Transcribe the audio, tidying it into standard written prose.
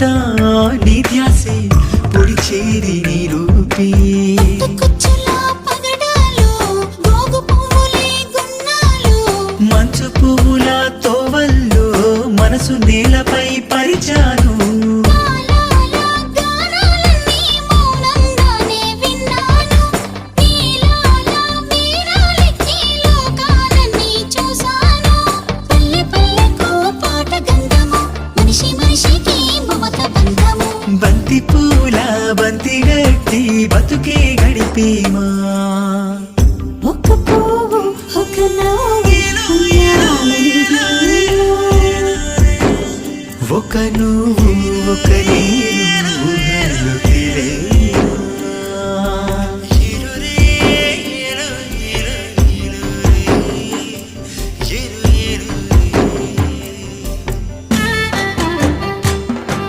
అంతా నీ ధ్యాసే పొడి చేరి నీ రూపే మంచు పువ్వుల తోవల్లో మనసు నేలపై పరిచాను. బంతి పూల బంతి గట్టి బతుకే గడిపేమా ఒక పువ్వు ఒక ఒక నువ్వు ఒక నీ